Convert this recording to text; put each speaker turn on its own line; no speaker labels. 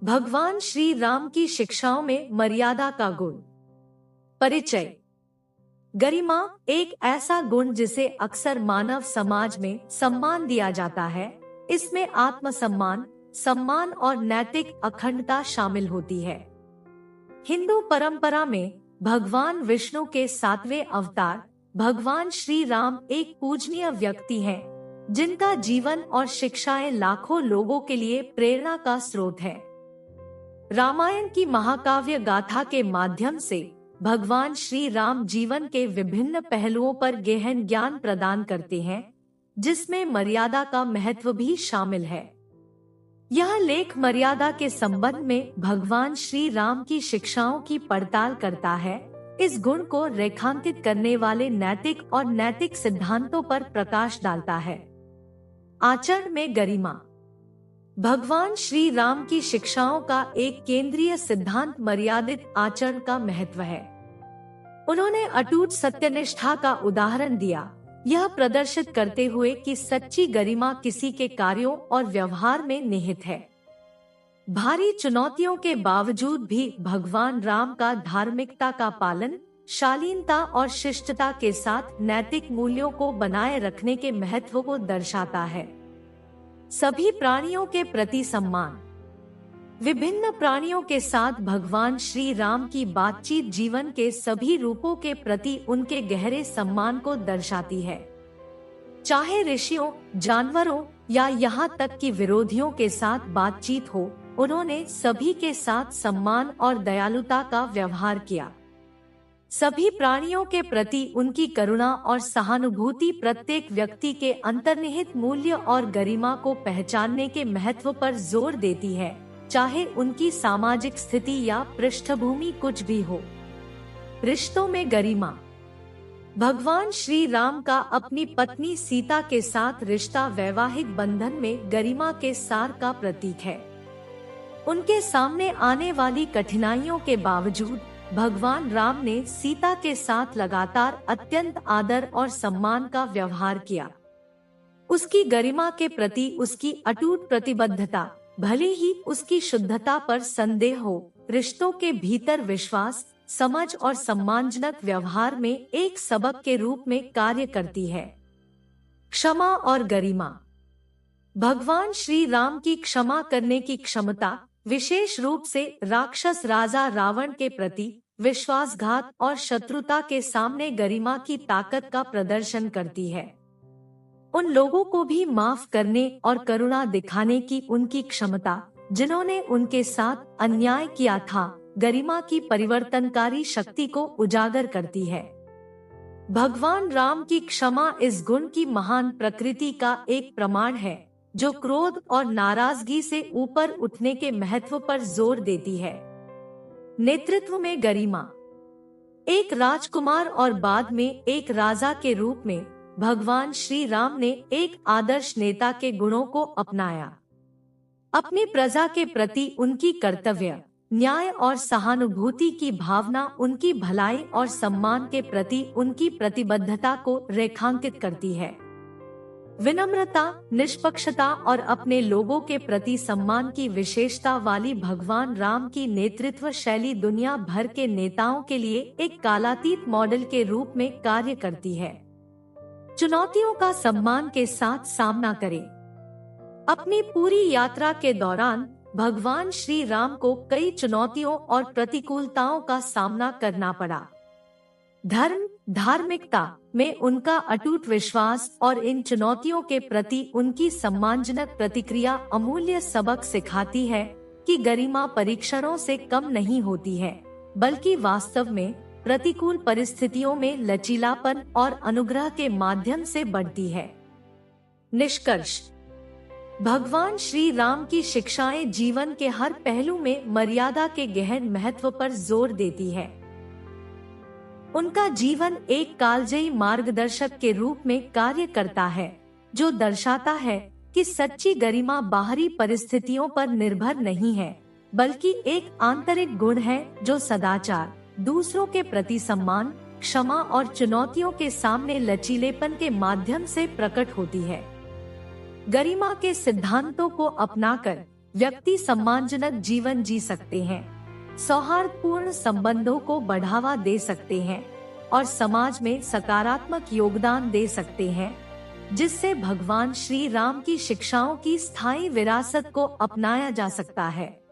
भगवान श्री राम की शिक्षाओं में मर्यादा का गुण। परिचय। गरिमा एक ऐसा गुण जिसे अक्सर मानव समाज में सम्मान दिया जाता है। इसमें आत्मसम्मान, सम्मान और नैतिक अखंडता शामिल होती है। हिंदू परंपरा में भगवान विष्णु के 7वें अवतार भगवान श्री राम एक पूजनीय व्यक्ति हैं, जिनका जीवन और शिक्षाएं लाखों लोगों के लिए प्रेरणा का स्रोत है। रामायण की महाकाव्य गाथा के माध्यम से भगवान श्री राम जीवन के विभिन्न पहलुओं पर गहन ज्ञान प्रदान करते हैं, जिसमें मर्यादा का महत्व भी शामिल है। यह लेख मर्यादा के संबंध में भगवान श्री राम की शिक्षाओं की पड़ताल करता है। इस गुण को रेखांकित करने वाले नैतिक और नैतिक सिद्धांतों पर प्रकाश डालता है। आचरण में गरिमा। भगवान श्री राम की शिक्षाओं का एक केंद्रीय सिद्धांत मर्यादित आचरण का महत्व है। उन्होंने अटूट सत्यनिष्ठा का उदाहरण दिया, यह प्रदर्शित करते हुए कि सच्ची गरिमा किसी के कार्यों और व्यवहार में निहित है। भारी चुनौतियों के बावजूद भी भगवान राम का धार्मिकता का पालन, शालीनता और शिष्टता के साथ नैतिक मूल्यों को बनाए रखने के महत्व को दर्शाता है। सभी प्राणियों के प्रति सम्मान। विभिन्न प्राणियों के साथ भगवान श्री राम की बातचीत जीवन के सभी रूपों के प्रति उनके गहरे सम्मान को दर्शाती है। चाहे ऋषियों, जानवरों या यहाँ तक कि विरोधियों के साथ बातचीत हो, उन्होंने सभी के साथ सम्मान और दयालुता का व्यवहार किया। सभी प्राणियों के प्रति उनकी करुणा और सहानुभूति प्रत्येक व्यक्ति के अंतर्निहित मूल्य और गरिमा को पहचानने के महत्व पर जोर देती है, चाहे उनकी सामाजिक स्थिति या पृष्ठभूमि कुछ भी हो। रिश्तों में गरिमा। भगवान श्री राम का अपनी पत्नी सीता के साथ रिश्ता वैवाहिक बंधन में गरिमा के सार का प्रतीक है। उनके सामने आने वाली कठिनाइयों के बावजूद भगवान राम ने सीता के साथ लगातार अत्यंत आदर और सम्मान का व्यवहार किया। उसकी गरिमा के प्रति उसकी अटूट प्रतिबद्धता, भले ही उसकी शुद्धता पर संदेह हो, रिश्तों के भीतर विश्वास, समझ और सम्मानजनक व्यवहार में एक सबक के रूप में कार्य करती है। क्षमा और गरिमा। भगवान श्री राम की क्षमा करने की क्षमता विशेष रूप से राक्षस राजा रावण के प्रति विश्वासघात और शत्रुता के सामने गरिमा की ताकत का प्रदर्शन करती है। उन लोगों को भी माफ करने और करुणा दिखाने की उनकी क्षमता, जिन्होंने उनके साथ अन्याय किया था, गरिमा की परिवर्तनकारी शक्ति को उजागर करती है। भगवान राम की क्षमा इस गुण की महान प्रकृति का एक प्रमाण है, जो क्रोध और नाराजगी से ऊपर उठने के महत्व पर जोर देती है। नेतृत्व में गरिमा। एक राजकुमार और बाद में एक राजा के रूप में भगवान श्री राम ने एक आदर्श नेता के गुणों को अपनाया। अपनी प्रजा के प्रति उनकी कर्तव्य, न्याय और सहानुभूति की भावना उनकी भलाई और सम्मान के प्रति उनकी प्रतिबद्धता को रेखांकित करती है। विनम्रता, निष्पक्षता और अपने लोगों के प्रति सम्मान की विशेषता वाली भगवान राम की नेतृत्व शैली दुनिया भर के नेताओं के लिए एक कालातीत मॉडल के रूप में कार्य करती है। चुनौतियों का सम्मान के साथ सामना करें। अपनी पूरी यात्रा के दौरान भगवान श्री राम को कई चुनौतियों और प्रतिकूलताओं का सामना करना पड़ा। धर्म, धार्मिकता में उनका अटूट विश्वास और इन चुनौतियों के प्रति उनकी सम्मानजनक प्रतिक्रिया अमूल्य सबक सिखाती है कि गरिमा परीक्षणों से कम नहीं होती है, बल्कि वास्तव में प्रतिकूल परिस्थितियों में लचीलापन और अनुग्रह के माध्यम से बढ़ती है। निष्कर्ष। भगवान श्री राम की शिक्षाएं जीवन के हर पहलू में मर्यादा के गहन महत्व पर जोर देती है। उनका जीवन एक कालजयी मार्गदर्शक के रूप में कार्य करता है, जो दर्शाता है कि सच्ची गरिमा बाहरी परिस्थितियों पर निर्भर नहीं है, बल्कि एक आंतरिक गुण है जो सदाचार, दूसरों के प्रति सम्मान, क्षमा और चुनौतियों के सामने लचीलेपन के माध्यम से प्रकट होती है। गरिमा के सिद्धांतों को अपनाकर व्यक्ति सम्मानजनक जीवन जी सकते हैं, सौहार्दपूर्ण संबंधों को बढ़ावा दे सकते हैं और समाज में सकारात्मक योगदान दे सकते हैं, जिससे भगवान श्री राम की शिक्षाओं की स्थायी विरासत को अपनाया जा सकता है।